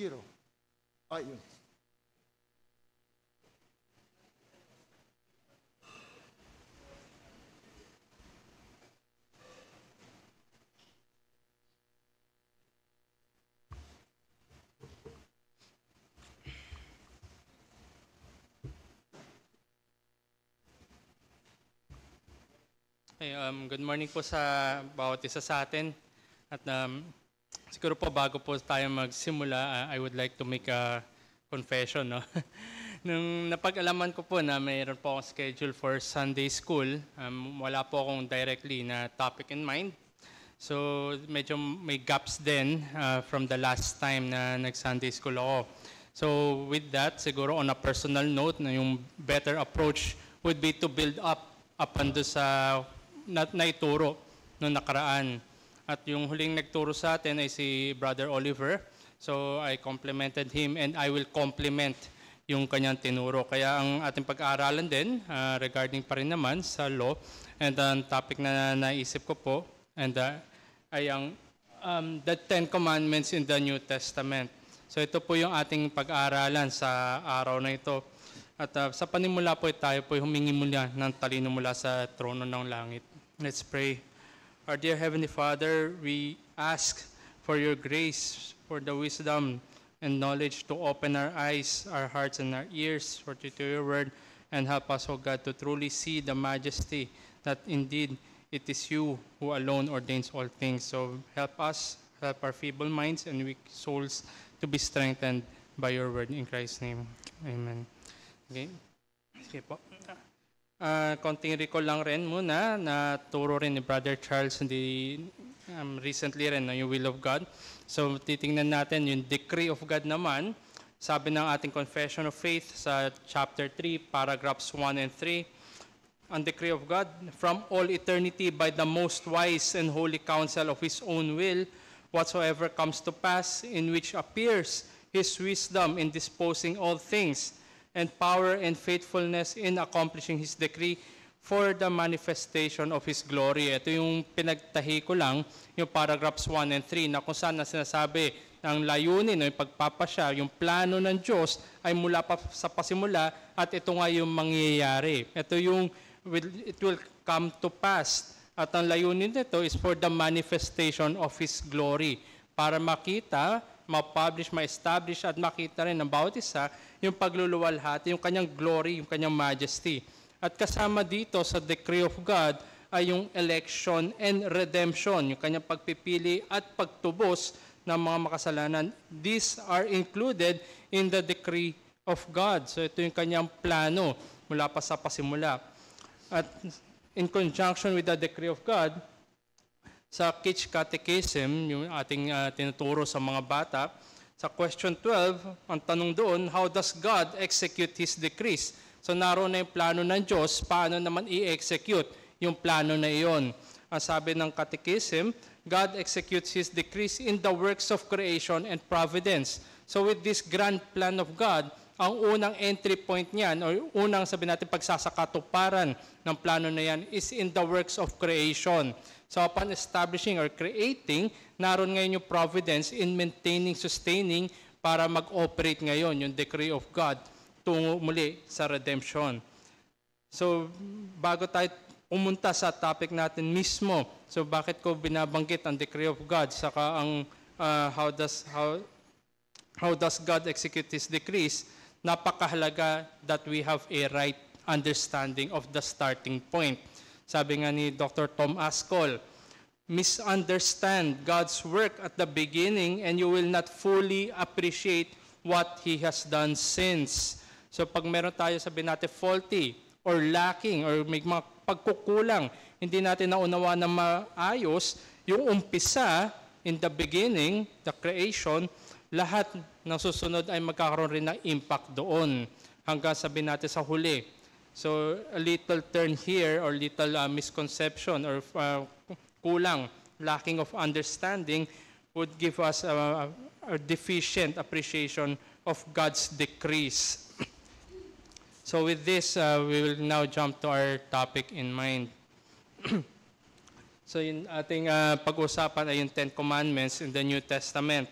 Sigiro. Yun. Hey, good morning po sa bawat isa sa atin. At siguro po bago po tayo magsimula, I would like to make a confession. No? Nung napag-alaman ko po na mayroon po akong schedule for Sunday school, wala po akong directly na topic in mind. So medyo may gaps din from the last time na nag-Sunday school ako. So with that, siguro on a personal note, na yung better approach would be to build up upon do sa naituro noong nakaraan. At yung huling nagturo sa atin ay si Brother Oliver. So I complimented him and I will compliment yung kanyang tinuro. Kaya ang ating pag-aaralan din regarding pa rin naman sa law, and ang topic na naisip ko po and ay ang the Ten Commandments in the New Testament. So ito po yung ating pag-aaralan sa araw na ito. At sa panimula po tayo po humingi mula ng talino mula sa trono ng langit. Let's pray. Our dear Heavenly Father, we ask for your grace, for the wisdom and knowledge to open our eyes, our hearts, and our ears for to your word, and help us, O God, to truly see the majesty that indeed it is you who alone ordains all things. So help us, help our feeble minds and weak souls to be strengthened by your word. In Christ's name, amen. Okay. Sige po. Konting recall lang rin muna na turo rin ni Brother Charles recently rin, no, yung will of God. So titingnan natin yung decree of God naman. Sabi ng ating Confession of Faith sa chapter 3, paragraphs 1 and 3. Ang decree of God, from all eternity by the most wise and holy counsel of His own will, whatsoever comes to pass, in which appears His wisdom in disposing all things, and power and faithfulness in accomplishing His decree for the manifestation of His glory. Ito yung pinagtahi ko lang, yung paragraphs 1 and 3, na kung saan na sinasabi ng layunin, yung pagpapasya, yung plano ng Diyos ay mula pa sa pasimula at ito nga yung mangyayari. Ito yung it will come to pass. At ang layunin nito is for the manifestation of His glory. Para makita, ma-publish, ma-establish at makita rin ng bawat isa yung pagluluwalhati, yung kanyang glory, yung kanyang majesty. At kasama dito sa decree of God ay yung election and redemption, yung kanyang pagpipili at pagtubos ng mga makasalanan. These are included in the decree of God. So ito yung kanyang plano mula pa sa pasimula. At in conjunction with the decree of God, sa Kitch Catechism, yung ating tinuturo sa mga bata, sa question 12, ang tanong doon, how does God execute His decrees? So naroon na yung plano ng Diyos, paano naman i-execute yung plano na iyon? Ang sabi ng Catechism, God executes His decrees in the works of creation and providence. So with this grand plan of God, ang unang entry point niyan, o unang sabi natin pagsasakatuparan ng plano na yan is in the works of creation. So upon establishing or creating, naroon ngayon yung providence in maintaining, sustaining para mag-operate ngayon yung decree of God tungo muli sa redemption. So bago tayo pumunta sa topic natin mismo, so bakit ko binabanggit ang decree of God, saka ang how does God execute His decrees, napakahalaga that we have a right understanding of the starting point. Sabi nga ni Dr. Tom Ascol, misunderstand God's work at the beginning and you will not fully appreciate what He has done since. So pag meron tayo sabi natin faulty or lacking or may mga pagkukulang, hindi natin naunawa na maayos, yung umpisa in the beginning, the creation, lahat ng susunod ay magkakaroon rin ng impact doon hanggang sabi natin sa huli. So a little turn here or little misconception or kulang, lacking of understanding would give us a deficient appreciation of God's decrees. So with this, we will now jump to our topic in mind. So yung ating pag-usapan ay yung Ten Commandments in the New Testament.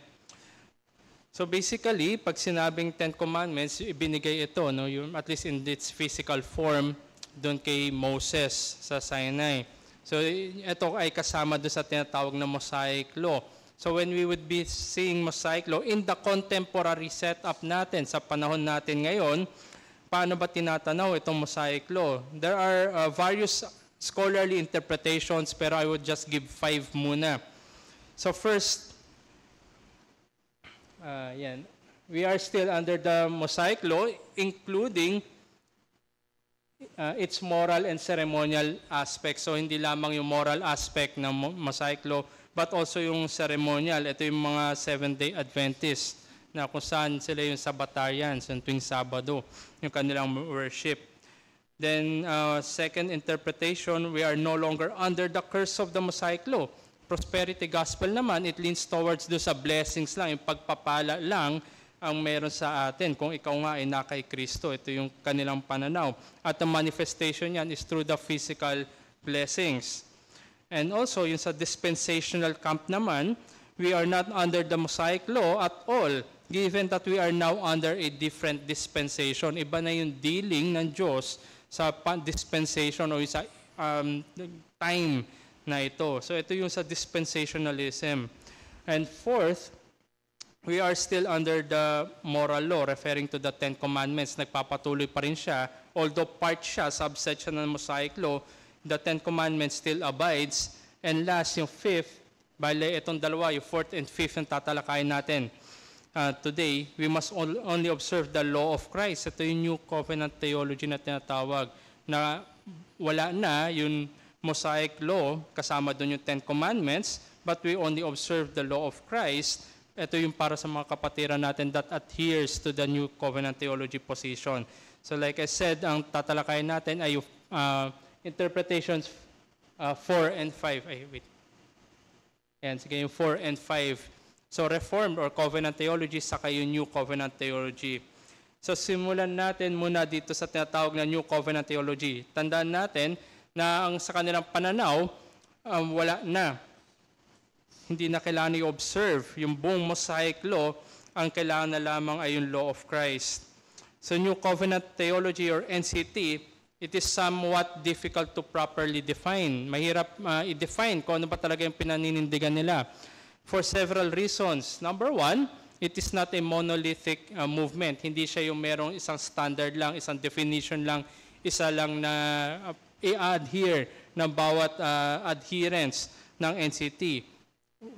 So basically, pag sinabing Ten Commandments, ibinigay ito, no, yung, at least in its physical form, doon kay Moses sa Sinai. So ito ay kasama doon sa tinatawag na Mosaic Law. So when we would be seeing Mosaic Law, in the contemporary setup natin, sa panahon natin ngayon, paano ba tinatanaw itong Mosaic Law? There are various scholarly interpretations, pero I would just give 5 muna. So first, we are still under the Mosaic Law, including its moral and ceremonial aspect. So hindi lamang yung moral aspect ng Mosaic Law, but also yung ceremonial. Ito yung mga Seventh-day Adventists na kung saan sila yung Sabbatarians, yung tuwing Sabado, yung kanilang worship. Then, second interpretation, we are no longer under the curse of the Mosaic Law. Prosperity gospel naman, it leans towards do sa blessings lang, yung pagpapala lang ang meron sa atin. Kung ikaw nga ay nakay Kristo, ito yung kanilang pananaw. At the manifestation yan is through the physical blessings. And also, yung sa dispensational camp naman, we are not under the Mosaic Law at all, given that we are now under a different dispensation. Iba na yung dealing ng Diyos sa dispensation o sa time na ito. So ito yung sa dispensationalism. And fourth, we are still under the moral law, referring to the Ten Commandments. Nagpapatuloy pa rin siya. Although part siya, subset siya ng Mosaic Law, the Ten Commandments still abides. And last, yung fifth, bale itong dalawa, yung fourth and fifth ang tatalakayin natin. Today, we must only observe the law of Christ. Ito yung New Covenant theology na tinatawag, na wala na yung Mosaic Law, kasama doon yung Ten Commandments, but we only observe the law of Christ. Ito yung para sa mga kapatiran natin that adheres to the New Covenant theology position. So like I said, ang tatalakayin natin ay interpretations 4 and 5. Yan, sige, yung 4 and 5. So Reformed or Covenant theology, saka yung New Covenant theology. So simulan natin muna dito sa tinatawag na New Covenant theology. Tandaan natin na ang sa kanilang pananaw, wala na. Hindi na kailangan i-observe yung buong Mosaic Law, ang kailangan na lamang ay yung Law of Christ. So New Covenant theology or NCT, it is somewhat difficult to properly define. Mahirap i-define kung ano ba talaga yung pinaninindigan nila. For several reasons. Number one, it is not a monolithic movement. Hindi siya yung merong isang standard lang, isang definition lang, isa lang na i-adhere ng bawat adherents ng NCT.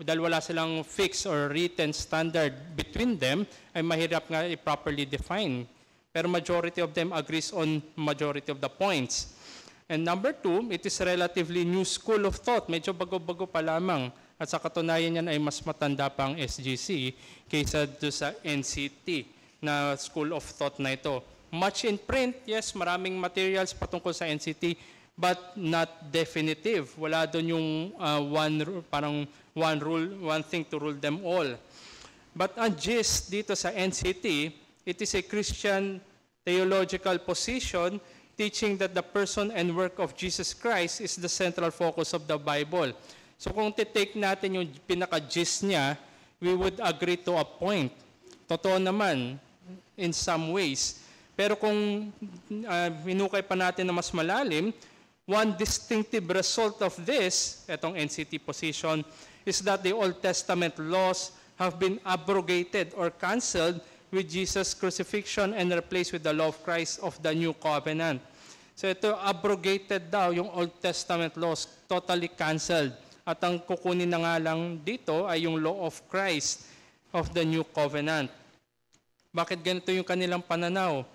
Dahil wala silang fixed or written standard between them, ay mahirap nga i-properly define. Pero majority of them agrees on majority of the points. And number two, it is relatively new school of thought. Medyo bago-bago pa lamang. At sa katunayan yan ay mas matanda pa ang SGC kaysa do sa NCT na school of thought na ito. Much in print, yes, maraming materials patungkol sa NCT, but not definitive. Wala doon yung one rule, one thing to rule them all. But ang gist dito sa NCT, it is a Christian theological position teaching that the person and work of Jesus Christ is the central focus of the Bible. So kung titake natin yung pinaka-gist niya, we would agree to a point. Totoo naman, in some ways. Pero kung hinukay pa natin na mas malalim, one distinctive result of this, itong NCT position, is that the Old Testament laws have been abrogated or canceled with Jesus' crucifixion and replaced with the law of Christ of the New Covenant. So ito, abrogated daw yung Old Testament laws, totally canceled. At ang kukunin na nga lang dito ay yung law of Christ of the New Covenant. Bakit ganito yung kanilang pananaw?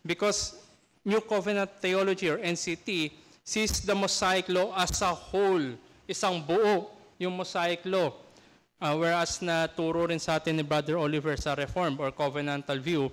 Because New Covenant theology or NCT sees the Mosaic Law as a whole, isang buo yung Mosaic Law. Whereas na turo rin sa atin ni Brother Oliver sa Reformed or Covenantal view,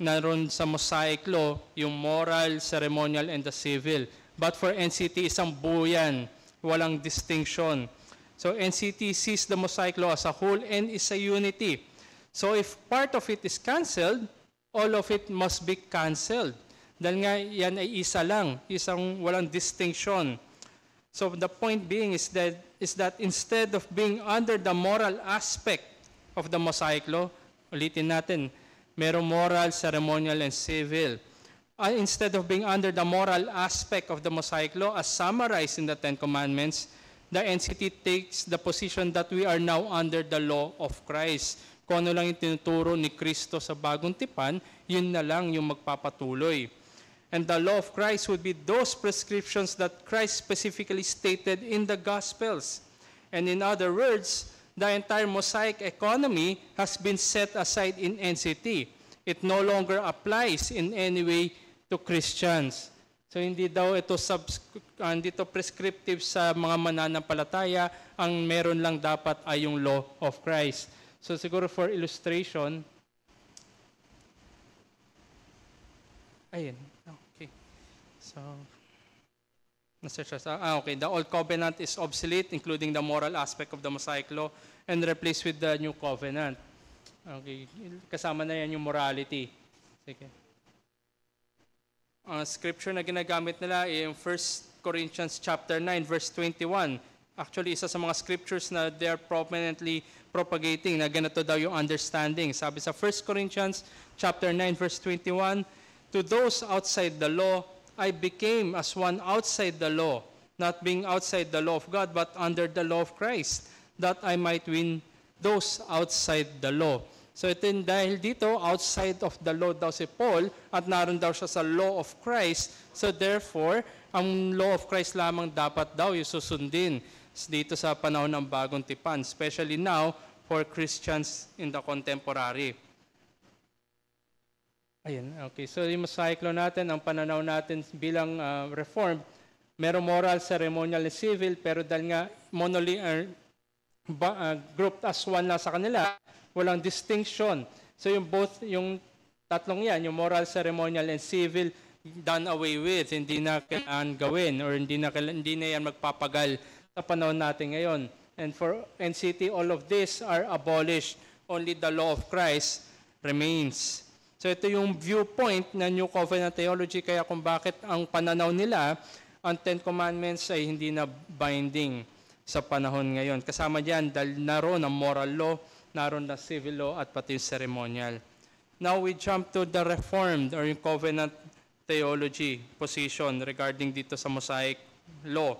naroon sa Mosaic Law yung moral, ceremonial, and the civil. But for NCT, isang buo yan, walang distinction. So NCT sees the Mosaic Law as a whole and is a unity. So if part of it is canceled, all of it must be canceled. Dahil nga yan ay isa lang, isang walang distinction. So the point being is that instead of being under the moral aspect of the Mosaic Law, Ulitin natin, merong moral, ceremonial, and civil. Instead of being under the moral aspect of the Mosaic Law as summarized in the Ten Commandments, the NCT takes the position that we are now under the law of Christ. Kung ano lang yung tinuturo ni Kristo sa bagong tipan, yun na lang yung magpapatuloy. And the law of Christ would be those prescriptions that Christ specifically stated in the Gospels. And in other words, the entire Mosaic economy has been set aside in NCT. It no longer applies in any way to Christians. So hindi daw ito prescriptive sa mga mananampalataya, ang meron lang dapat ay yung law of Christ. So siguro for illustration, ayun, okay. So, okay, the old covenant is obsolete, including the moral aspect of the Mosaic law, and replaced with the new covenant. Okay, kasama na yan yung morality. Sige. Scripture na ginagamit nila ay yung 1 Corinthians chapter 9 verse 21. Actually, isa sa mga scriptures na they are prominently propagating na ganito daw yung understanding. Sabi sa 1 Corinthians chapter 9 verse 21, to those outside the law, I became as one outside the law, not being outside the law of God, but under the law of Christ, that I might win those outside the law. So ito dahil dito, outside of the law daw si Paul, at naroon daw siya sa law of Christ. So therefore, ang law of Christ lamang dapat daw yung susundin dito sa panahon ng bagong tipan, especially now for Christians in the contemporary. Ayan, okay. So yung Mosaic law natin, ang pananaw natin bilang Reformed, merong moral, ceremonial, and civil, pero dahil nga grouped as one lang sa kanila, walang distinction. So yung tatlong yan, yung moral, ceremonial, and civil, done away with. Hindi na kailangan gawin or hindi na yan magpapagal sa panahon natin ngayon. And for NCT, all of these are abolished. Only the law of Christ remains. So ito yung viewpoint na New Covenant Theology, kaya kung bakit ang pananaw nila, ang Ten Commandments ay hindi na binding sa panahon ngayon. Kasama dyan, dahil naroon ang moral law, naroon na civil law, at pati ceremonial. Now we jump to the Reformed or yung Covenant Theology position regarding dito sa Mosaic law.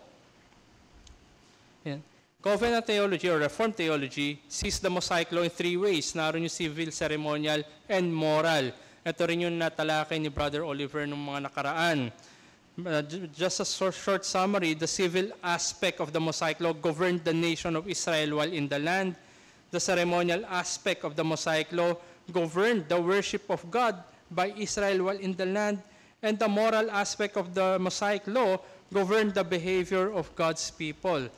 Yan. Covenant Theology or Reformed Theology sees the Mosaic law in three ways. Naroon yung civil, ceremonial, and moral. Ito rin yung natalakay ni Brother Oliver nung mga nakaraan. Just a short summary, the civil aspect of the Mosaic law governed the nation of Israel while in the land. The ceremonial aspect of the Mosaic law governed the worship of God by Israel while in the land. And the moral aspect of the Mosaic law governed the behavior of God's people.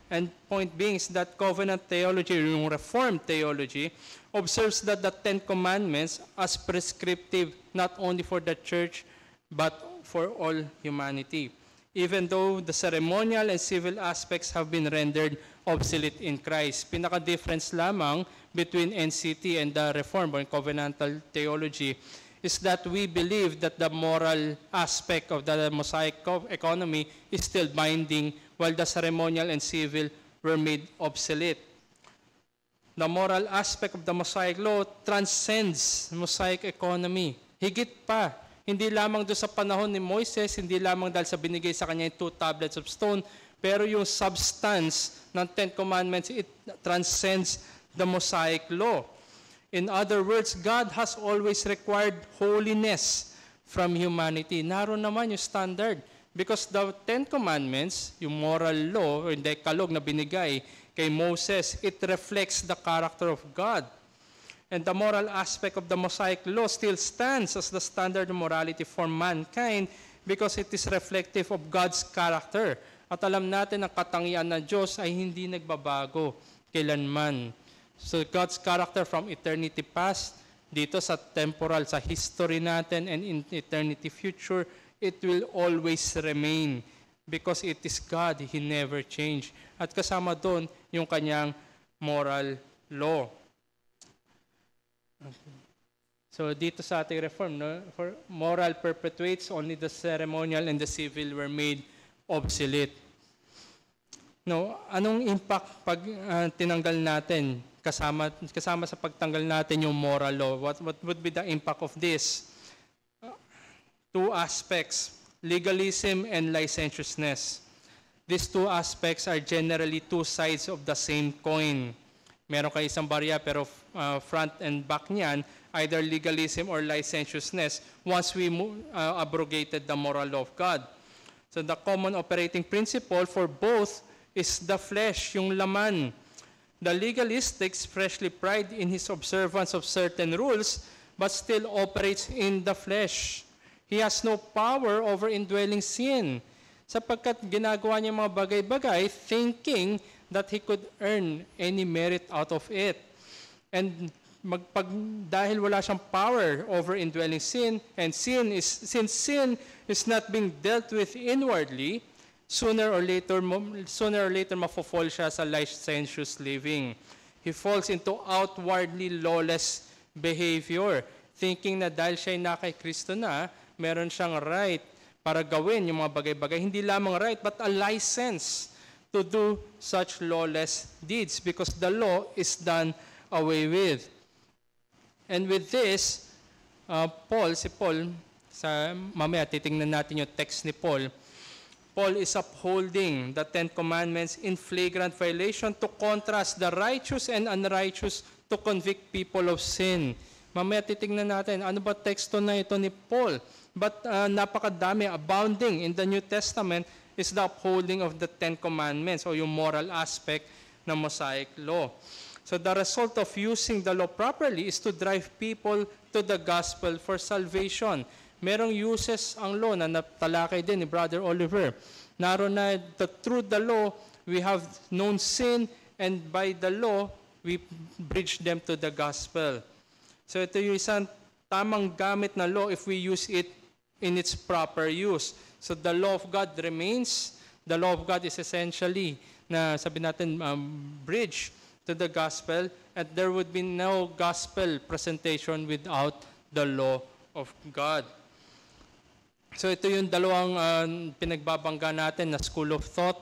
And point being is that covenant theology, yung Reformed theology, observes that the Ten Commandments as prescriptive not only for the church but for all humanity, even though the ceremonial and civil aspects have been rendered obsolete in Christ. Pinaka-difference lamang between NCT and the Reformed or covenantal theology is that we believe that the moral aspect of the Mosaic economy is still binding while the ceremonial and civil were made obsolete. The moral aspect of the Mosaic law transcends Mosaic economy. Higit pa, hindi lamang doon sa panahon ni Moises, hindi lamang dahil sa binigay sa kanya yung 2 tablets of stone, pero yung substance ng Ten Commandments, it transcends the Mosaic law. In other words, God has always required holiness from humanity. Naroon naman yung standard. Because the Ten Commandments, yung moral law, or yung Decalogue na binigay kay Moses, it reflects the character of God. And the moral aspect of the Mosaic law still stands as the standard of morality for mankind because it is reflective of God's character. At alam natin ang katangian ng Diyos ay hindi nagbabago kailanman. So God's character from eternity past, dito sa temporal, sa history natin, and in eternity future, it will always remain because it is God. He never changed. At kasama doon yung kanyang moral law. Okay. So dito sa ating reform, no, for moral perpetuates, only the ceremonial and the civil were made obsolete. No, anong impact pag tinanggal natin kasama sa pagtanggal natin yung moral law? What would be the impact of this? Two aspects, legalism and licentiousness. These two aspects are generally two sides of the same coin. Meron kayo isang barya pero front and back niyan, either legalism or licentiousness once we abrogated the moral law of God. So the common operating principle for both is the flesh, yung laman. The legalist takes freshly pride in his observance of certain rules but still operates in the flesh. He has no power over indwelling sin sapagkat ginagawa niya mga bagay-bagay thinking that he could earn any merit out of it. And dahil wala siyang power over indwelling sin, and since sin is not being dealt with inwardly, sooner or later mafo-fall siya sa licentious living. He falls into outwardly lawless behavior, thinking na dahil siya na kay Kristo na, meron siyang right para gawin yung mga bagay-bagay. Hindi lamang right, but a license to do such lawless deeds because the law is done away with. And with this, si Paul, mamaya titingnan natin yung text ni Paul is upholding the Ten Commandments in flagrant violation to contrast the righteous and unrighteous to convict people of sin. Mamaya titingnan natin, ano ba teksto na ito ni Paul? But napakadami, abounding in the New Testament is the upholding of the Ten Commandments o yung moral aspect ng Mosaic Law. So the result of using the law properly is to drive people to the gospel for salvation. Merong uses ang law na natalakay din ni Brother Oliver. Naroon na through the law, we have known sin, and by the law, we bridge them to the gospel. So ito yung isang tamang gamit na law if we use it in its proper use. So the law of God remains. The law of God is essentially, na sabi natin, bridge to the gospel, and there would be no gospel presentation without the law of God. So ito yung dalawang pinagbabangga natin na school of thought,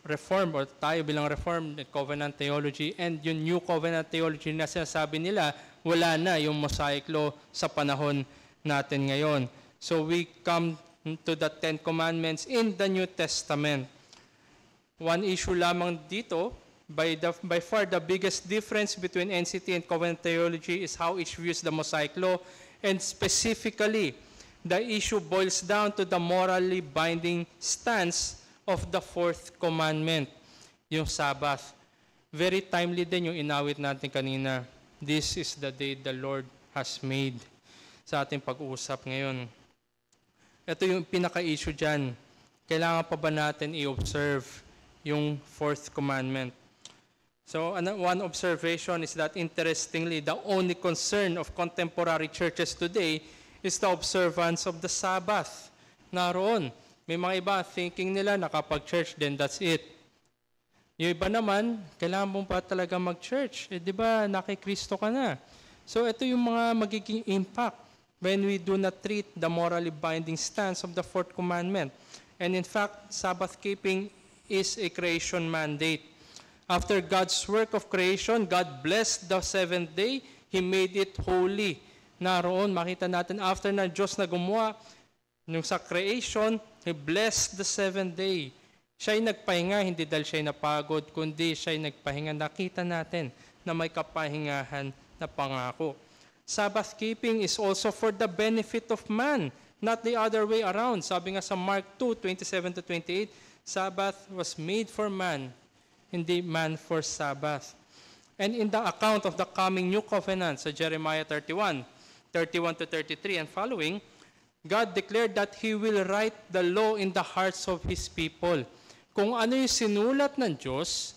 Reform, or tayo bilang Reformed, Covenant Theology, and yung New Covenant Theology na sinasabi nila, wala na yung Mosaic Law sa panahon natin ngayon. So we come to the Ten Commandments in the New Testament. One issue lamang dito, by far the biggest difference between NCT and Covenant Theology is how each views the Mosaic Law, and specifically, the issue boils down to the morally binding stance of the fourth commandment, yung Sabbath. Very timely din yung inawit natin kanina. This is the day the Lord has made, sa ating pag-uusap ngayon. Ito yung pinaka-issue dyan. Kailangan pa ba natin i-observe yung fourth commandment? So one observation is that, interestingly, the only concern of contemporary churches today is the observance of the Sabbath. Naroon, may mga iba thinking nila nakapag-church, then that's it. Yung iba naman, kailangan mo pa talaga mag-church. Di ba, nakikristo ka na. So ito yung mga magiging impact when we do not treat the morally binding stance of the fourth commandment. And in fact, Sabbath keeping is a creation mandate. After God's work of creation, God blessed the seventh day. He made it holy. Naroon, makita natin, after na Diyos na gumawa, nung sa creation, He blessed the seventh day. Siya'y nagpahinga, hindi dahil siya'y napagod, kundi siya'y nagpahinga. Nakita natin na may kapahingahan na pangako. Sabbath keeping is also for the benefit of man, not the other way around. Sabi nga sa Mark 2:27-28, Sabbath was made for man, hindi man for Sabbath. And in the account of the coming new covenant, sa Jeremiah 31:31-33 and following, God declared that He will write the law in the hearts of His people. Kung ano yung sinulat ng Diyos,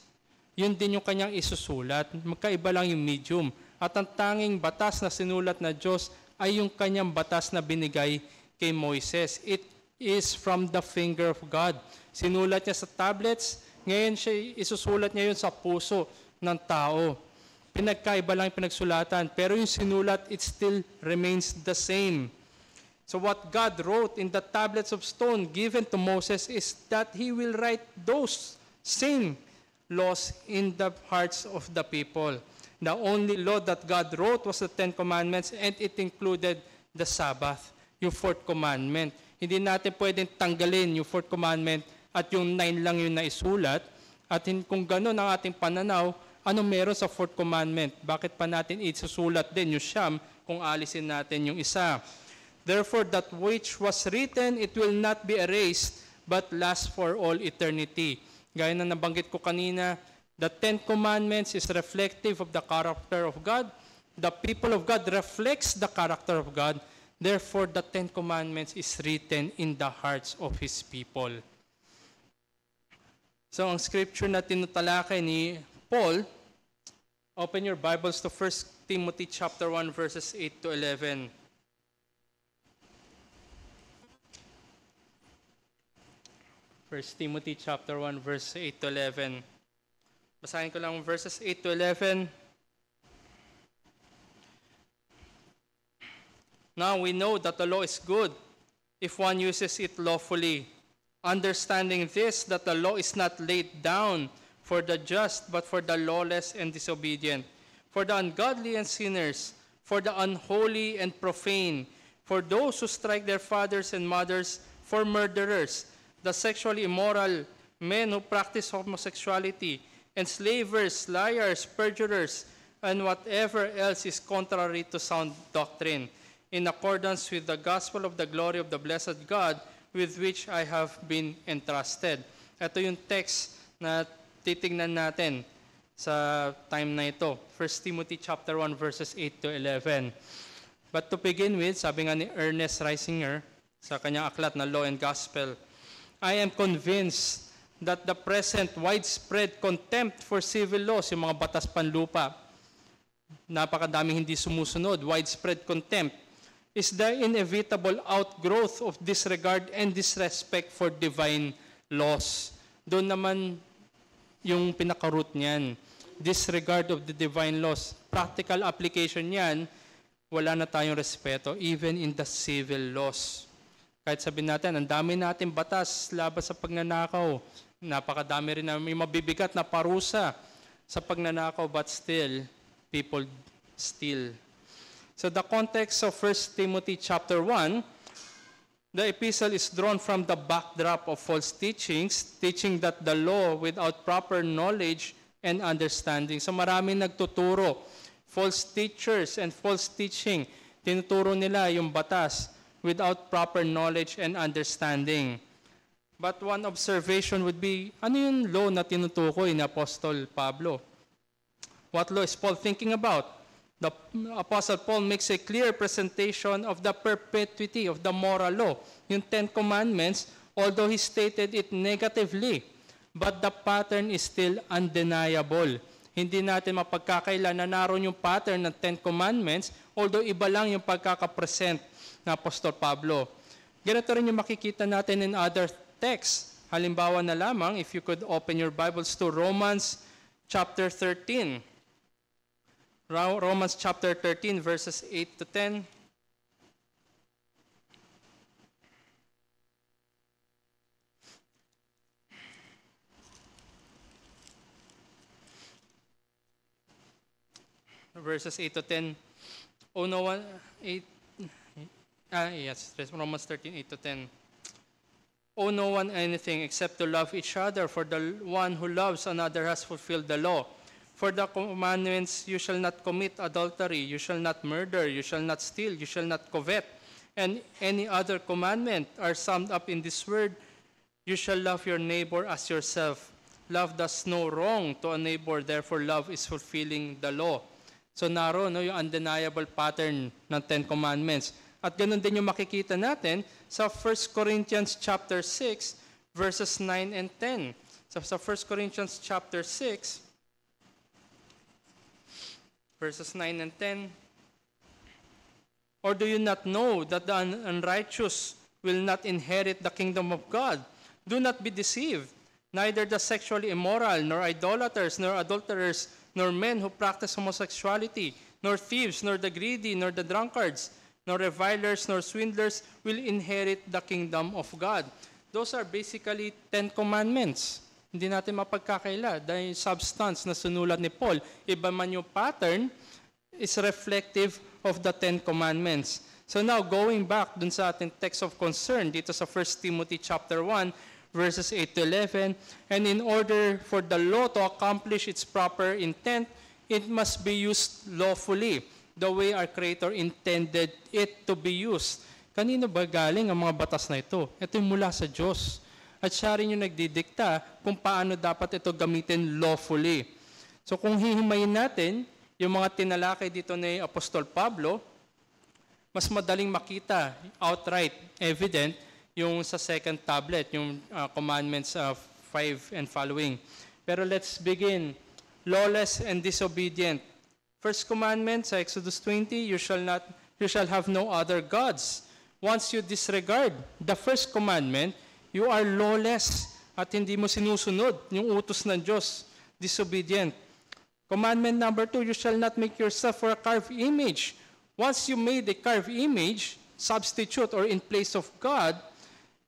yun din yung kanyang isusulat. Magkaiba lang yung medium. At ang tanging batas na sinulat na Diyos ay yung kanyang batas na binigay kay Moises. It is from the finger of God. Sinulat niya sa tablets, ngayon isusulat niya yun sa puso ng tao. Pinagkaiba lang yung pinagsulatan, pero yung sinulat, it still remains the same. So what God wrote in the tablets of stone given to Moses is that He will write those same laws in the hearts of the people. The only law that God wrote was the Ten Commandments, and it included the Sabbath, yung fourth commandment. Hindi natin pwedeng tanggalin yung fourth commandment at yung 9 lang yung naisulat. At kung gano'n ang ating pananaw, ano meron sa fourth commandment? Bakit pa natin isusulat din yung siyam kung alisin natin yung isa? Therefore, that which was written, it will not be erased, but last for all eternity. Gaya na nabanggit ko kanina, the Ten Commandments is reflective of the character of God. The people of God reflects the character of God. Therefore, the Ten Commandments is written in the hearts of His people. So, ang scripture na tinutalakay ni Paul, open your Bibles to 1 Timothy chapter 1, verses 8 to 11. 1 Timothy chapter 1, verse 8 to 11. Basahin ko lang verses 8 to 11. Now we know that the law is good if one uses it lawfully, understanding this, that the law is not laid down for the just, but for the lawless and disobedient, for the ungodly and sinners, for the unholy and profane, for those who strike their fathers and mothers, for murderers, the sexually immoral, men who practice homosexuality, enslavers, liars, perjurers, and whatever else is contrary to sound doctrine, in accordance with the gospel of the glory of the blessed God, with which I have been entrusted. Ito yung text na titingnan natin sa time na ito. 1 Timothy chapter 1, verses 8 to 11. But to begin with, sabi nga ni Ernest Reisinger sa kanyang aklat na Law and Gospel, I am convinced that the present widespread contempt for civil laws, yung mga batas panlupa, napakadaming hindi sumusunod, widespread contempt, is the inevitable outgrowth of disregard and disrespect for divine laws. Doon naman yung pinaka-root niyan, disregard of the divine laws. Practical application niyan, wala na tayong respeto, even in the civil laws. Kahit sabihin natin, ang dami natin batas laban sa pagnanakaw. Napakadami rin na may mabibigat na parusa sa pagnanakaw, but still, people steal. So the context of 1 Timothy chapter 1, the epistle is drawn from the backdrop of false teachings, teaching that the law without proper knowledge and understanding. So maraming nagtuturo, false teachers and false teaching, tinuturo nila yung batas without proper knowledge and understanding. But one observation would be, ano yung law na tinutukoy ni Apostol Pablo? What law is Paul thinking about? The Apostle Paul makes a clear presentation of the perpetuity of the moral law, yung Ten Commandments, although he stated it negatively, but the pattern is still undeniable. Hindi natin mapagkakailan na naroon yung pattern ng Ten Commandments, although iba lang yung pagkakapresent na Apostol Pablo. Ganito rin yung makikita natin in other texts. Halimbawa na lamang, if you could open your Bibles to Romans chapter 13. Romans chapter 13, verses 8 to 10. Verses 8 to 10. Oh no one, 8. Yes, Romans 13, 8 to 10. Owe no one anything except to love each other, for the one who loves another has fulfilled the law. For the commandments, you shall not commit adultery, you shall not murder, you shall not steal, you shall not covet, and any other commandment are summed up in this word, you shall love your neighbor as yourself. Love does no wrong to a neighbor, therefore love is fulfilling the law. So naroon yung undeniable pattern ng Ten Commandments. At ganun din yung makikita natin sa 1 Corinthians chapter 6, verses 9 and 10. So sa 1 Corinthians chapter 6, verses 9 and 10. Or do you not know that the unrighteous will not inherit the kingdom of God? Do not be deceived. Neither the sexually immoral, nor idolaters, nor adulterers, nor men who practice homosexuality, nor thieves, nor the greedy, nor the drunkards, nor revilers, nor swindlers will inherit the kingdom of God. Those are basically 10 commandments. Hindi natin mapagkakaila dahil yung substance na sinulat ni Paul, iba man yung pattern, is reflective of the Ten Commandments. So now, going back dun sa ating text of concern, dito sa 1 Timothy chapter 1, verses 8 to 11, and in order for the law to accomplish its proper intent, it must be used lawfully, the way our Creator intended it to be used. Kanino ba galing ang mga batas na ito? Ito yung mula sa Diyos. At siya rin yung nagdidikta kung paano dapat ito gamitin lawfully. So kung hihimayin natin yung mga tinalakay dito ni Apostol Pablo, mas madaling makita, outright, evident, yung sa second tablet, yung commandments 5 and following. Pero let's begin. Lawless and disobedient. First commandment sa Exodus 20, you shall have no other gods. Once you disregard the first commandment, you are lawless at hindi mo sinusunod yung utos ng Diyos. Disobedient. Commandment number 2, you shall not make yourself for a carved image. Once you made a carved image, substitute or in place of God,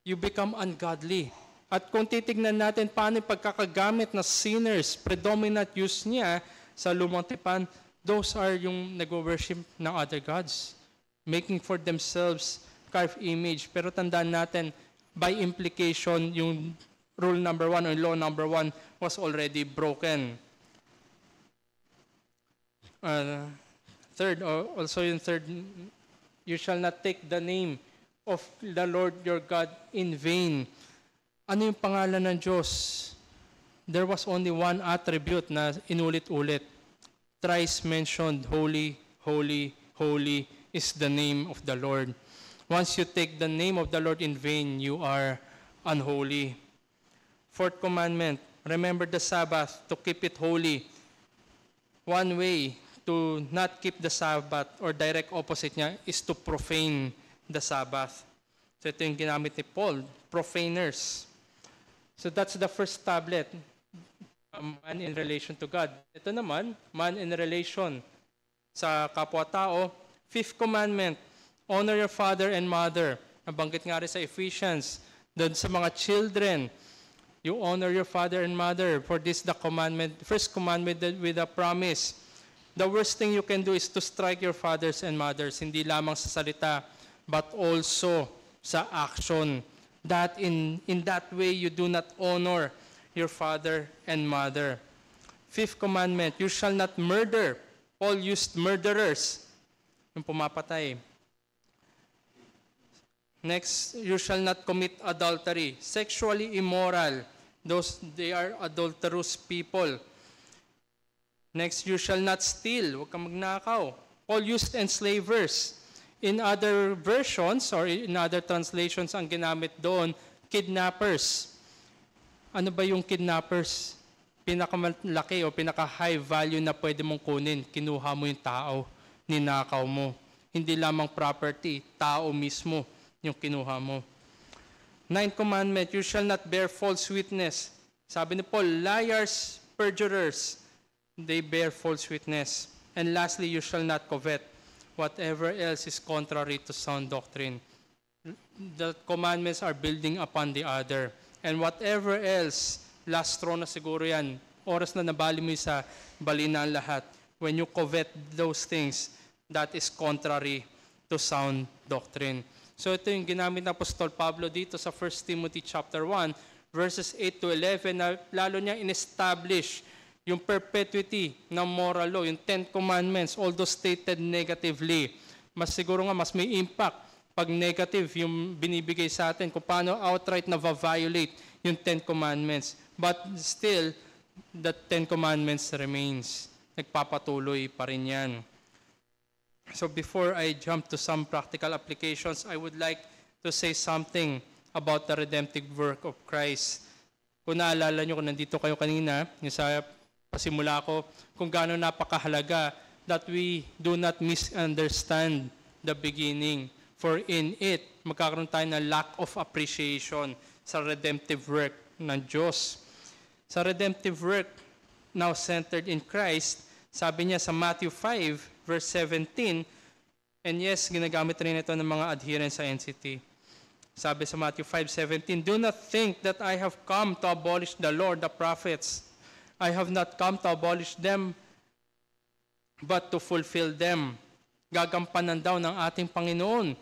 you become ungodly. At kung titignan natin paano yung pagkakagamit na sinners, predominant use niya sa lumang tipan, those are yung nag-worship ng other gods, making for themselves carved image. Pero tandaan natin, by implication, yung rule number 1 or law number 1 was already broken. Third, you shall not take the name of the Lord your God in vain. Ano yung pangalan ng Diyos? There was only one attribute na inulit-ulit. Thrice mentioned, holy, holy, holy is the name of the Lord. Once you take the name of the Lord in vain, you are unholy. Fourth commandment, remember the Sabbath to keep it holy. One way to not keep the Sabbath or direct opposite niya is to profane the Sabbath. So ito yung ginamit ni Paul, profaners. So that's the first tablet, man in relation to God. Ito naman, man in relation sa kapwa-tao. Fifth commandment, honor your father and mother. Nabanggit nga rin sa Ephesians. Doon sa mga children, you honor your father and mother. For this the commandment, first commandment with a promise. The worst thing you can do is to strike your fathers and mothers. Hindi lamang sa salita, but also sa action. That in that way you do not honor your father and mother. Fifth commandment, you shall not murder. Paul used murderers. Yung pumapatay. Next, you shall not commit adultery. Sexually immoral. They are adulterous people. Next, you shall not steal. Huwag kang magnakaw. Paul used enslavers. In other versions or in other translations, ang ginamit doon, kidnappers. Ano ba yung kidnappers? Pinakamalaki o pinaka-high value na pwede mong kunin. Kinuha mo yung tao, ninakaw mo. Hindi lamang property, tao mismo yung kinuha mo. Ninth commandment, you shall not bear false witness. Sabi ni Paul, liars, perjurers, they bear false witness. And lastly, you shall not covet. Whatever else is contrary to sound doctrine. The commandments are building upon the other. And whatever else, last straw na siguro yan, oras na nabali mo sa bali na ang lahat. When you covet those things, that is contrary to sound doctrine. So ito yung ginamit ng Apostol Pablo dito sa 1 Timothy chapter 1, verses 8 to 11, na lalo niya in-establish yung perpetuity ng moral law, yung 10 commandments, although stated negatively. Mas siguro nga, mas may impact pag negative yung binibigay sa atin, kung paano outright na violate yung 10 commandments. But still, the 10 commandments remains. Nagpapatuloy pa rin yan. So before I jump to some practical applications, I would like to say something about the redemptive work of Christ. Kung naalala nyo, kung nandito kayo kanina, yung sa pasimula ko, kung gaano napakahalaga that we do not misunderstand the beginning. For in it, magkakaroon tayo ng lack of appreciation sa redemptive work ng Diyos. Sa redemptive work now centered in Christ, sabi niya sa Matthew 5, verse 17, and yes, ginagamit rin ito ng mga adherents sa NCT. Sabi sa Matthew 5:17, "Do not think that I have come to abolish the law or the prophets. I have not come to abolish them, but to fulfill them." Gagampanan daw ng ating Panginoon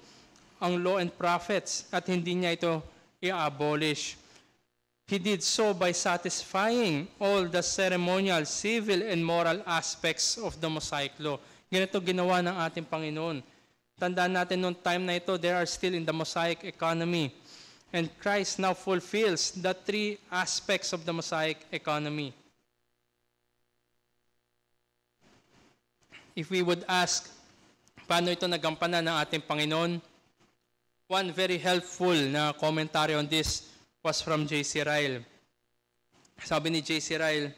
ang law and prophets at hindi niya ito i-abolish. He did so by satisfying all the ceremonial, civil, and moral aspects of the Mosaic law. Ganito ginawa ng ating Panginoon. Tandaan natin noong time na ito, they are still in the Mosaic economy. And Christ now fulfills the three aspects of the Mosaic economy. If we would ask, paano ito nagampanan ng ating Panginoon? One very helpful na commentary on this was from J.C. Ryle. Sabi ni J.C. Ryle,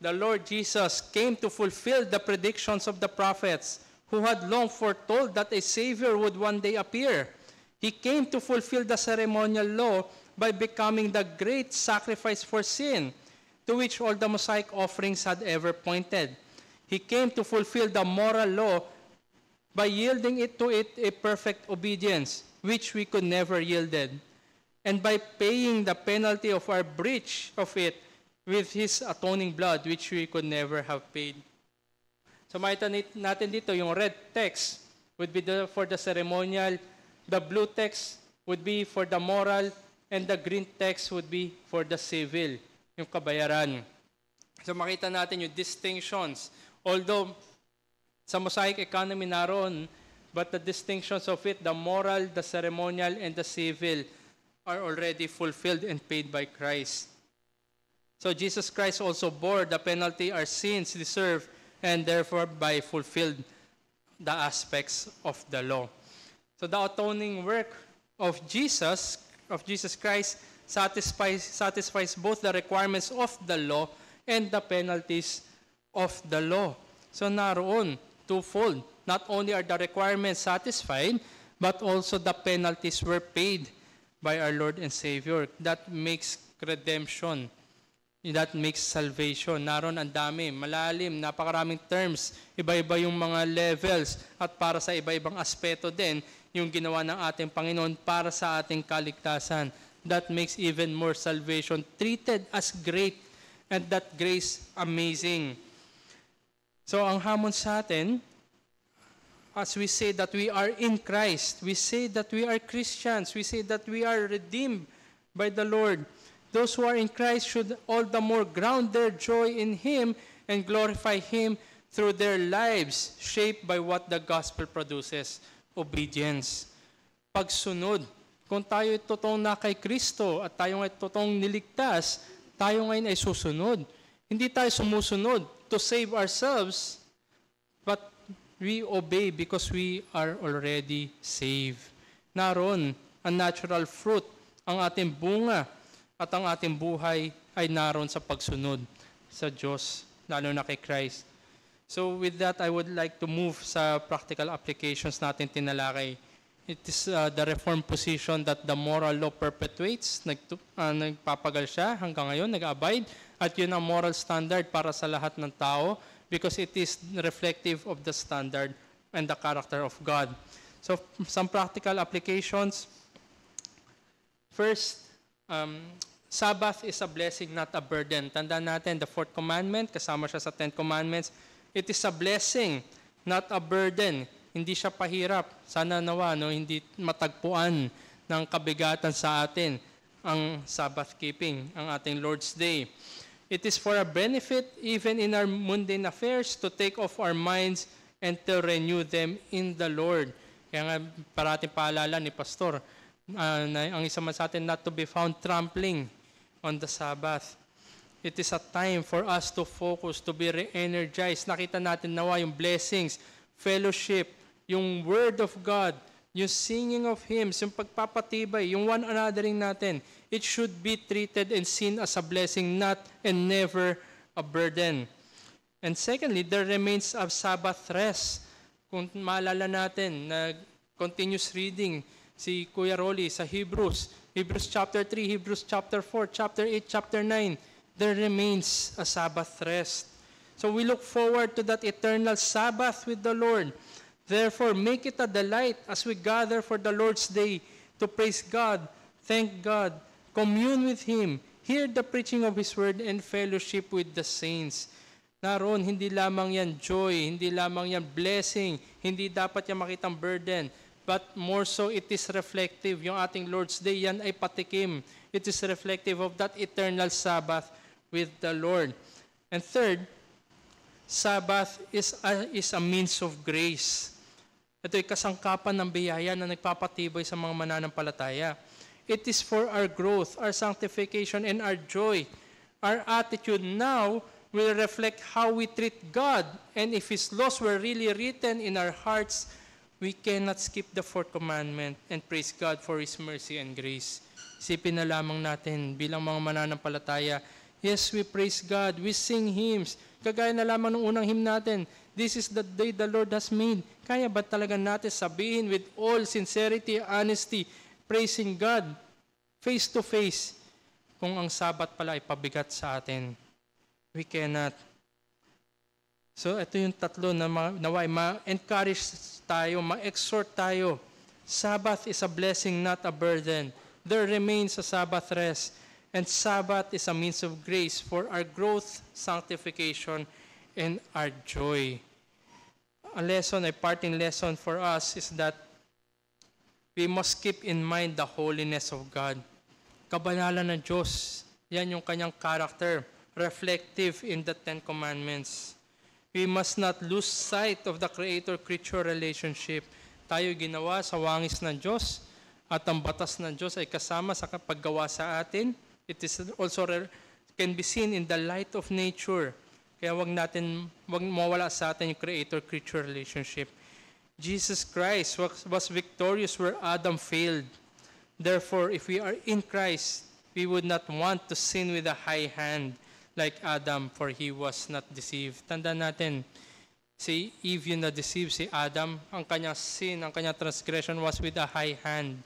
"The Lord Jesus came to fulfill the predictions of the prophets who had long foretold that a Savior would one day appear. He came to fulfill the ceremonial law by becoming the great sacrifice for sin, to which all the Mosaic offerings had ever pointed. He came to fulfill the moral law by yielding it a perfect obedience, which we could never yielded, and by paying the penalty of our breach of it with His atoning blood, which we could never have paid." So makita natin dito, yung red text would be for the ceremonial, the blue text would be for the moral, and the green text would be for the civil, yung kabayaran. So makita natin yung distinctions. Although sa Mosaic economy naroon, but the distinctions of it, the moral, the ceremonial, and the civil, are already fulfilled and paid by Christ. So Jesus Christ also bore the penalty our sins deserve, and therefore by fulfilled the aspects of the law. So the atoning work of Jesus Christ satisfies both the requirements of the law and the penalties of the law. So naroon, twofold. Not only are the requirements satisfied, but also the penalties were paid by our Lord and Savior. That makes redemption. That makes salvation. Naroon ang dami, malalim, napakaraming terms, iba-iba yung mga levels, at para sa iba-ibang aspeto din, yung ginawa ng ating Panginoon para sa ating kaligtasan. That makes even more salvation treated as great, and that grace amazing. So ang hamon sa atin, as we say that we are in Christ, we say that we are Christians, we say that we are redeemed by the Lord. Those who are in Christ should all the more ground their joy in Him and glorify Him through their lives shaped by what the gospel produces, obedience. Pagsunod. Kung tayo ay totoong na kay Kristo at tayo ay totoong niligtas, tayo ngayon ay susunod. Hindi tayo sumusunod to save ourselves, but we obey because we are already saved. Naroon ang natural fruit, ang ating bunga, at ang ating buhay ay naroon sa pagsunod sa Diyos, lalo na kay Christ. So with that, I would like to move sa practical applications natin tinalakay. It is the Reformed position that the moral law perpetuates, nagpapagal siya hanggang ngayon, nag-abide, at yun ang moral standard para sa lahat ng tao because it is reflective of the standard and the character of God. So some practical applications. First, Sabbath is a blessing, not a burden. Tandaan natin, the fourth commandment, kasama siya sa 10 commandments. It is a blessing, not a burden. Hindi siya pahirap. Sana nawa, hindi matagpuan ng kabigatan sa atin ang Sabbath keeping, ang ating Lord's Day. It is for a benefit, even in our mundane affairs, to take off our minds and to renew them in the Lord. Kaya nga, parating paalala ni Pastor, ang isa man sa atin, not to be found trampling on the Sabbath. It is a time for us to focus, to be re-energized. Nakita natin nawa yung blessings, fellowship, yung Word of God, yung singing of hymns, yung pagpapatibay, yung one anothering natin. It should be treated and seen as a blessing, not and never a burden. And secondly, there remains a Sabbath rest. Kung maalala natin na continuous reading, si Kuya Rolly sa Hebrews chapter 3, Hebrews chapter 4, chapter 8, chapter 9, there remains a Sabbath rest. So we look forward to that eternal Sabbath with the Lord. Therefore, make it a delight as we gather for the Lord's Day to praise God, thank God, commune with Him, hear the preaching of His Word, and fellowship with the saints. Naroon, hindi lamang yan joy, hindi lamang yan blessing, hindi dapat yan makitang burden, but more so it is reflective. Yung ating Lord's Day, yan ay patikim. It is reflective of that eternal Sabbath with the Lord. And third, Sabbath is a means of grace. Ito ay kasangkapan ng biyaya na nagpapatibay sa mga mananampalataya. It is for our growth, our sanctification, and our joy. Our attitude now will reflect how we treat God. And if His laws were really written in our hearts, we cannot skip the fourth commandment and praise God for His mercy and grace. Isipin na lamang natin bilang mga mananampalataya, yes, we praise God, we sing hymns. Kagaya na lamang ng unang hymn natin, this is the day the Lord has made. Kaya ba talaga natin sabihin with all sincerity, honesty, praising God face to face kung ang Sabat pala ay pabigat sa atin? We cannot. So ito yung tatlo na naway ma-encourage tayo, ma-exhort tayo. Sabbath is a blessing, not a burden. There remains a Sabbath rest. And Sabbath is a means of grace for our growth, sanctification, and our joy. A parting lesson for us is that we must keep in mind the holiness of God. Kabanalan ng Diyos, yan yung kanyang character, reflective in the Ten Commandments. We must not lose sight of the Creator-creature relationship. Tayo ginawa sa wangis ng Diyos, at ang batas ng Diyos ay kasama sa paggawa sa atin. It is also can be seen in the light of nature. Kaya wag mawala sa atin yung Creator-creature relationship. Jesus Christ was victorious where Adam failed. Therefore, if we are in Christ, we would not want to sin with a high hand like Adam, for he was not deceived. Tandaan natin, si Eve yung na-deceive, si Adam, ang kanyang sin, ang kanyang transgression was with a high hand.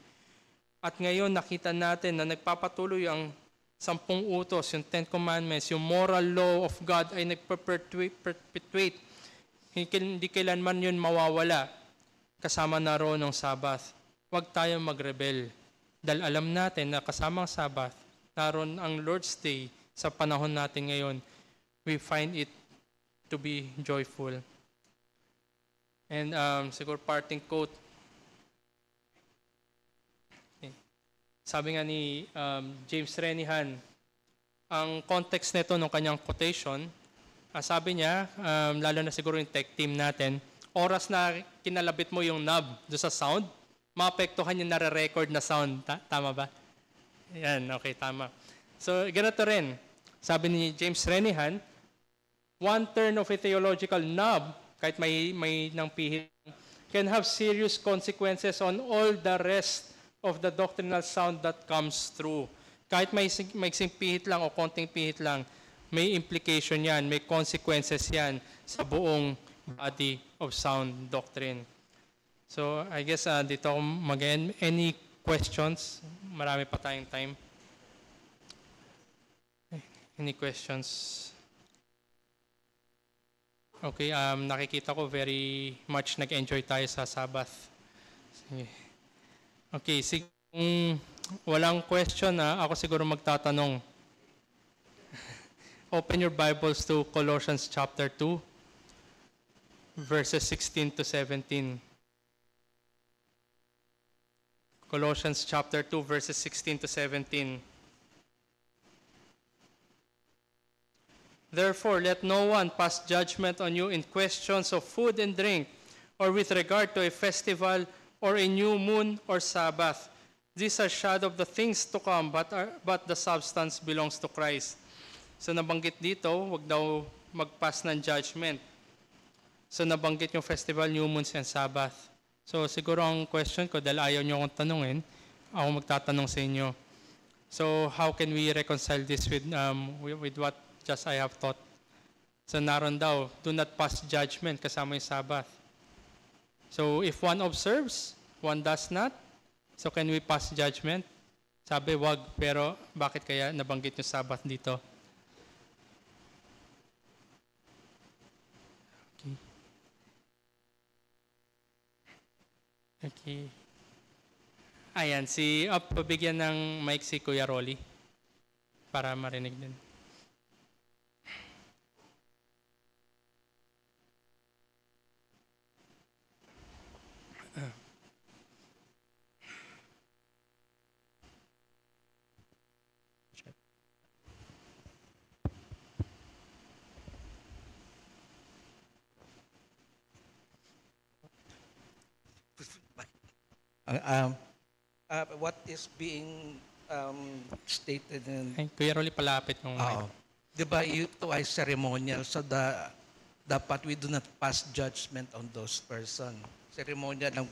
At ngayon, nakita natin na nagpapatuloy ang 10 utos, yung 10 commandments, yung moral law of God ay nagperpetuate. Hindi kailanman yun mawawala. Kasama na roon ng Sabbath. Huwag tayong magrebel. Dahil alam natin na kasamang Sabbath, naroon ang Lord's Day sa panahon natin ngayon. We find it to be joyful. And siguro parting quote. Sabi nga ni James Renihan, ang context nito ng kanyang quotation, sabi niya, lalo na siguro yung tech team natin, oras na kinalabit mo yung knob do sa sound, maapektuhan yung nare-record na sound. Tama ba? Yan, okay, tama. So, ganito rin. Sabi ni James Renihan, one turn of a theological knob, kahit may nang pihit, can have serious consequences on all the rest of the doctrinal sound that comes through. Kahit may pihit lang o konting pihit lang, may implication yan, may consequences yan sa buong body of sound doctrine. So, I guess dito ako mag-end. Any questions? Marami pa tayong time. Any questions? Okay, nakikita ko very much nag-enjoy tayo sa Sabbath. Sige. Okay, kung walang question ako siguro magtatanong. Open your Bibles to Colossians chapter 2, verses 16 to 17. Colossians chapter 2, verses 16 to 17. Therefore, let no one pass judgment on you in questions of food and drink, or with regard to a festival, or a new moon, or Sabbath. These are shadow of the things to come, but the substance belongs to Christ. So nabanggit dito, wag daw mag-pass ng judgment. So nabanggit yung festival, new moons, and Sabbath. So siguro ang question ko, dahil ayaw nyo akong tanungin, ako magtatanong sa inyo. So how can we reconcile this with what just I have taught? So naroon daw, do not pass judgment kasama yung Sabbath. So if one observes, one does not, so can we pass judgment? Sabi, wag, pero bakit kaya nabanggit yung Sabbath dito? Okay. Ayan, pabigyan ng mic si Kuya Rolly para marinig din. What is being stated in Ay, Kuya Rolly, palapit yung mic. di ba ito ay ceremonial, so dapat we do not pass judgment on those person. Ceremonial,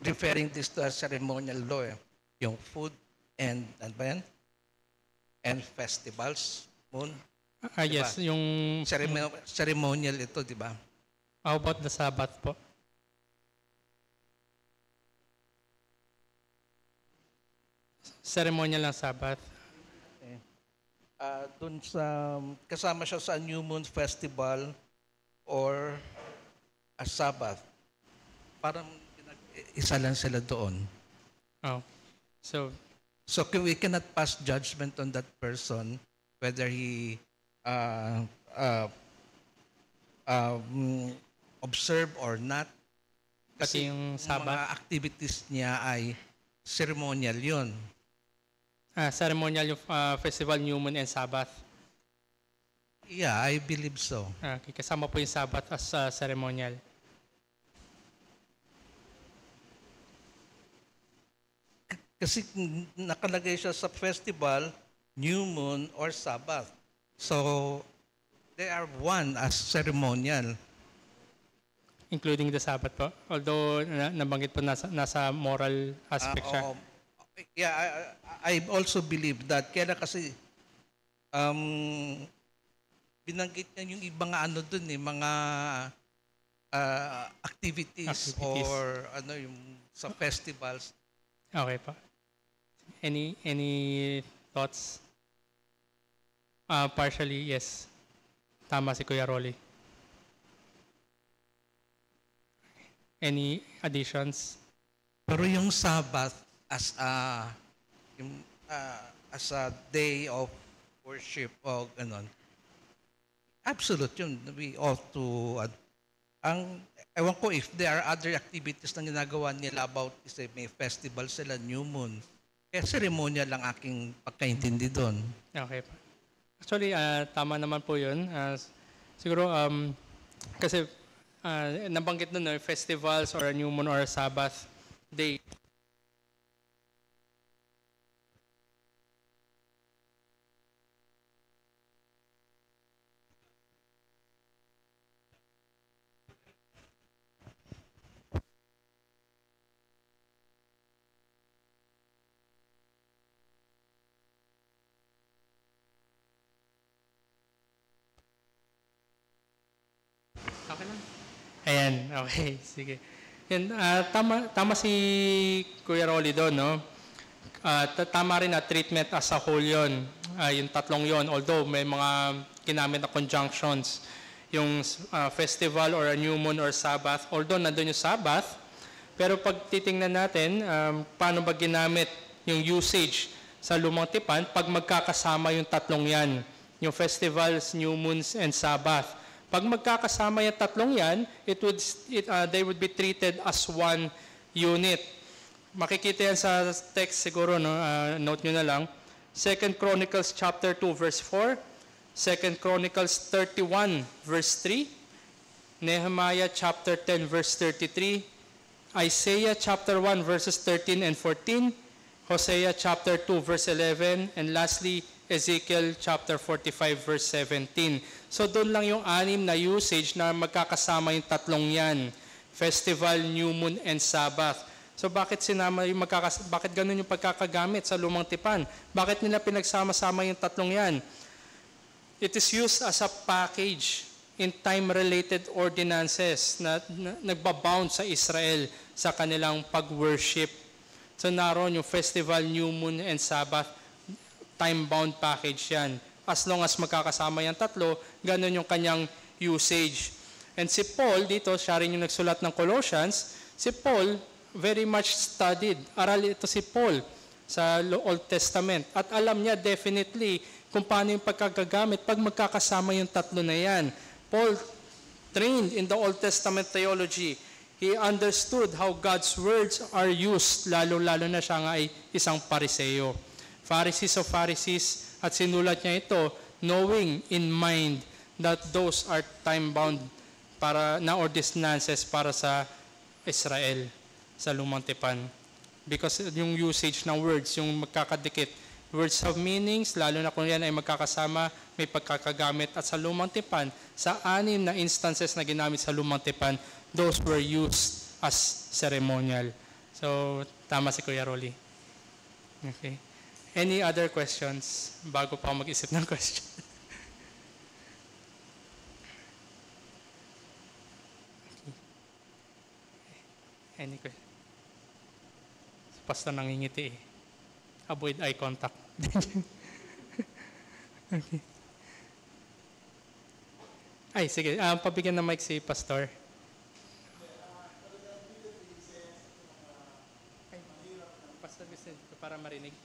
referring this to a ceremonial law, yung food and ba yan? And festivals, moon. Yes, yung... Ceremonial ito, di ba? How about the Sabbath po? Ceremonial ng Sabbath. Dun sa, kasama siya sa New Moon Festival or a Sabbath. Parang isa lang sila doon. Oh. So we cannot pass judgment on that person whether he observe or not. Kasi yung Sabbath, mga activities niya ay ceremonial yun. ceremonial yung festival, New Moon and Sabbath. Yeah, I believe so. Okay, kasama po yung Sabbath as ceremonial. Kasi nakalagay siya sa festival, New Moon, or Sabbath. So, they are one as ceremonial. Including the Sabbath po? Although nabanggit po nasa moral aspect siya. Yeah, I also believe that. Kaya kasi binanggit niya yung ibang ano dun mga activities or yung sa festivals. Okay po. Any thoughts? Partially, yes. Tama si Kuya Rolly. Any additions? Pero yung Sabbath as a day of worship o ganon, absolute yun. We ought to ewan ko if there are other activities na ginagawa nila about may festival sila, New Moon. Kaya ceremonial lang aking pagkaintindi doon. Okay. Actually, tama naman po yun. Siguro, kasi nabanggit nun, festivals or a New Moon or a Sabbath day. Okay lang. Ayan, okay, sige. Yan, tama si Kuya Rolly doon, no? Tama rin na treatment as a whole yun. Yung tatlong yon, although may mga ginamit na conjunctions. Yung festival or a New Moon or Sabbath, although nandun yung Sabbath, pero pag titingnan natin, paano ba ginamit yung usage sa Lumang Tipan pag magkakasama yung tatlong yan, yung festivals, New Moons, and Sabbath. Pag magkakasama yung tatlong yan, they would be treated as one unit. Makikita yan sa text siguro, no? Note nyo na lang. 2 Chronicles chapter 2 verse 4, 2 Chronicles 31 verse 3, Nehemiah chapter 10 verse 33, Isaiah chapter 1 verses 13 and 14, Hosea chapter 2 verse 11, and lastly, Ezekiel chapter 45 verse 17. So doon lang yung 6 na usage na magkakasama yung tatlong yan. Festival, New Moon, and Sabbath. So bakit sinama yung bakit ganun yung pagkakagamit sa Lumang Tipan? Bakit nila pinagsama-sama yung tatlong yan? It is used as a package in time-related ordinances na nagbabound sa Israel sa kanilang pag-worship. So naroon yung festival, New Moon, and Sabbath, time-bound package yan. As long as magkakasama yung tatlo, ganun yung kanyang usage. And si Paul, dito, siya rin yung nagsulat ng Colossians, si Paul, very much studied. Aral ito si Paul sa Old Testament. At alam niya definitely kung paano yung pagkagagamit pag magkakasama yung tatlo na yan. Paul trained in the Old Testament theology. He understood how God's words are used, lalo-lalo na siya nga ay isang Pariseo. Pharisees of Pharisees, at sinulat niya ito knowing in mind that those are time-bound para na ordinances para sa Israel, sa Lumang Tipan. Because yung usage ng words, yung magkakadikit, words have meanings, lalo na kung yan ay magkakasama, may pagkakagamit. At sa Lumang Tipan, sa 6 na instances na ginamit sa Lumang Tipan, those were used as ceremonial. So, tama si Kuya Rolly. Okay. Any other questions bago pa ako mag-isip ng question? Any question? Pastor nangingiti eh. Avoid eye contact. Okay. Ay, sige. Pabigyan ng mic si Pastor. Ay, Pastor Vicente, para marinig.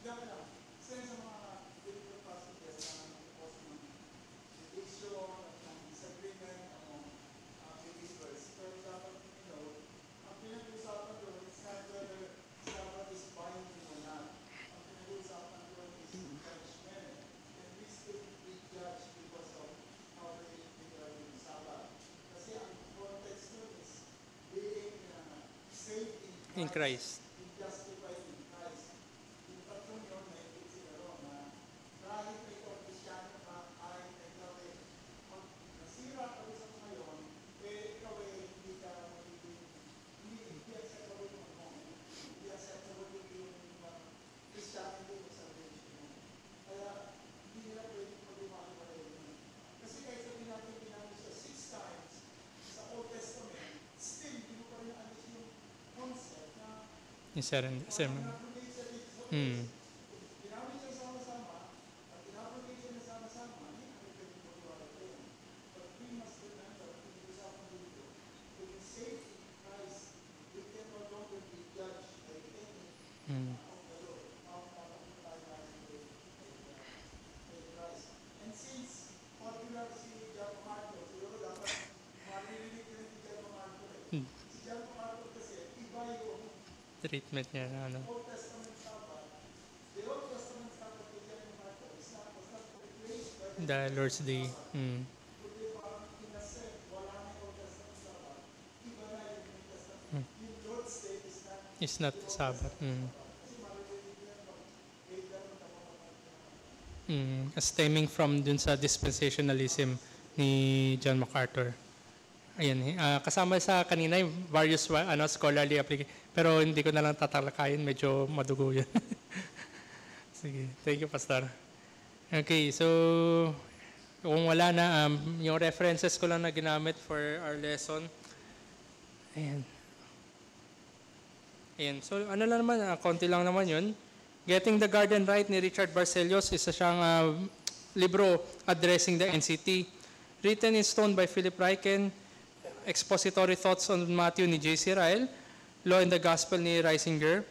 In Christ. In ceremony. Treatment niya na ano. The Lord's Day. It's not Sabbath. Stemming from dun sa dispensationalism ni John MacArthur. Ayan, kasama sa kanina yung various scholarly application. Pero hindi ko na lang tatalakayin, medyo madugo yun. Sige, thank you, Pastor. Okay, so kung wala na, yung references ko lang na ginamit for our lesson. Ayan. Ayan, so ano lang naman, konti lang naman yun. Getting the Garden Right ni Richard Barcelius, isa siyang libro addressing the NCT. Written in stone by Philip Ryken. Expository Thoughts on Matthew ni J.C. Ryle. Law and the Gospel ni Reisinger.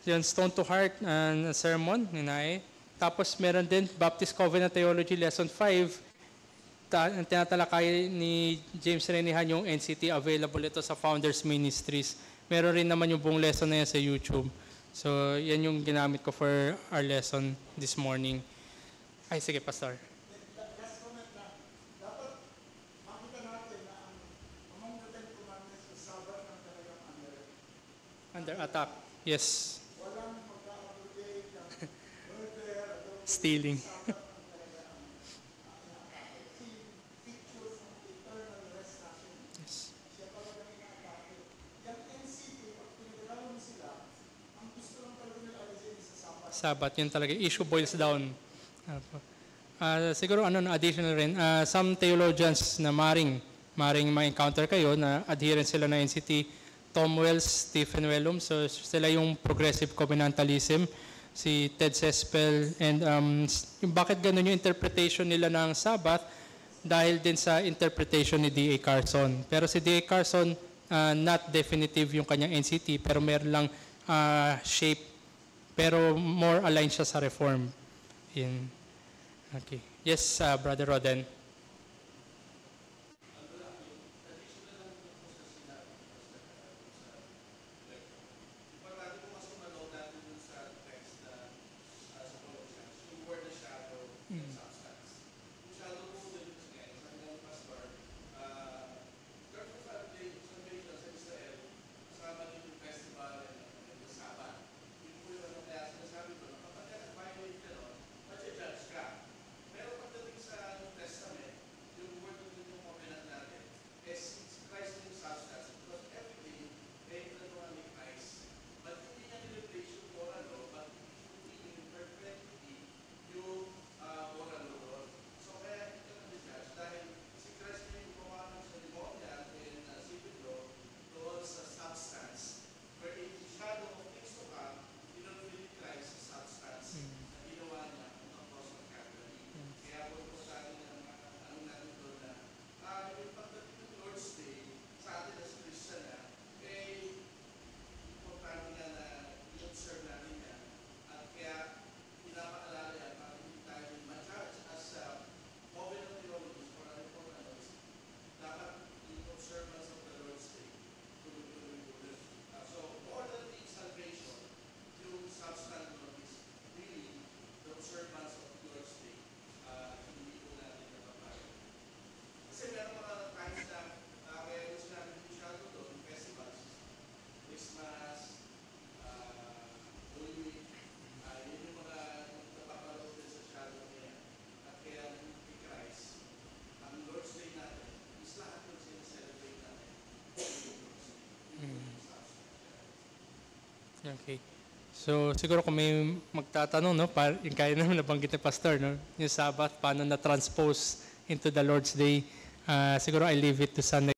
Yung Stone to Heart sermon ni Nae. Tapos meron din Baptist Covenant Theology Lesson 5. Tinatalakay ni James Renihan yung NCT. Available ito sa Founders Ministries. Meron rin naman yung buong lesson na yan sa YouTube. So yan yung ginamit ko for our lesson this morning. Ay, sige, Pastor. Under attack. Yes. Stealing. Yes. Sabbath, yun talaga. Issue boils down. Siguro additional rin. Some theologians na maring ma-encounter kayo na adherent sila na NCT, Tom Wells, Stephen Wellum, so sila yung progressive covenantalism, si Ted Sespel, and yung bakit ganun yung interpretation nila ng Sabbath, dahil din sa interpretation ni D.A. Carson. Pero si D.A. Carson, not definitive yung kanyang NCT, pero meron lang shape, pero more aligned siya sa reform. Okay. Yes, Brother Roden. Okay. So, siguro kung may magtatanong, no, yung kaya naman nabanggit ni Pastor, no, yung Sabbath, paano na-transpose into the Lord's Day, siguro I leave it to Sunday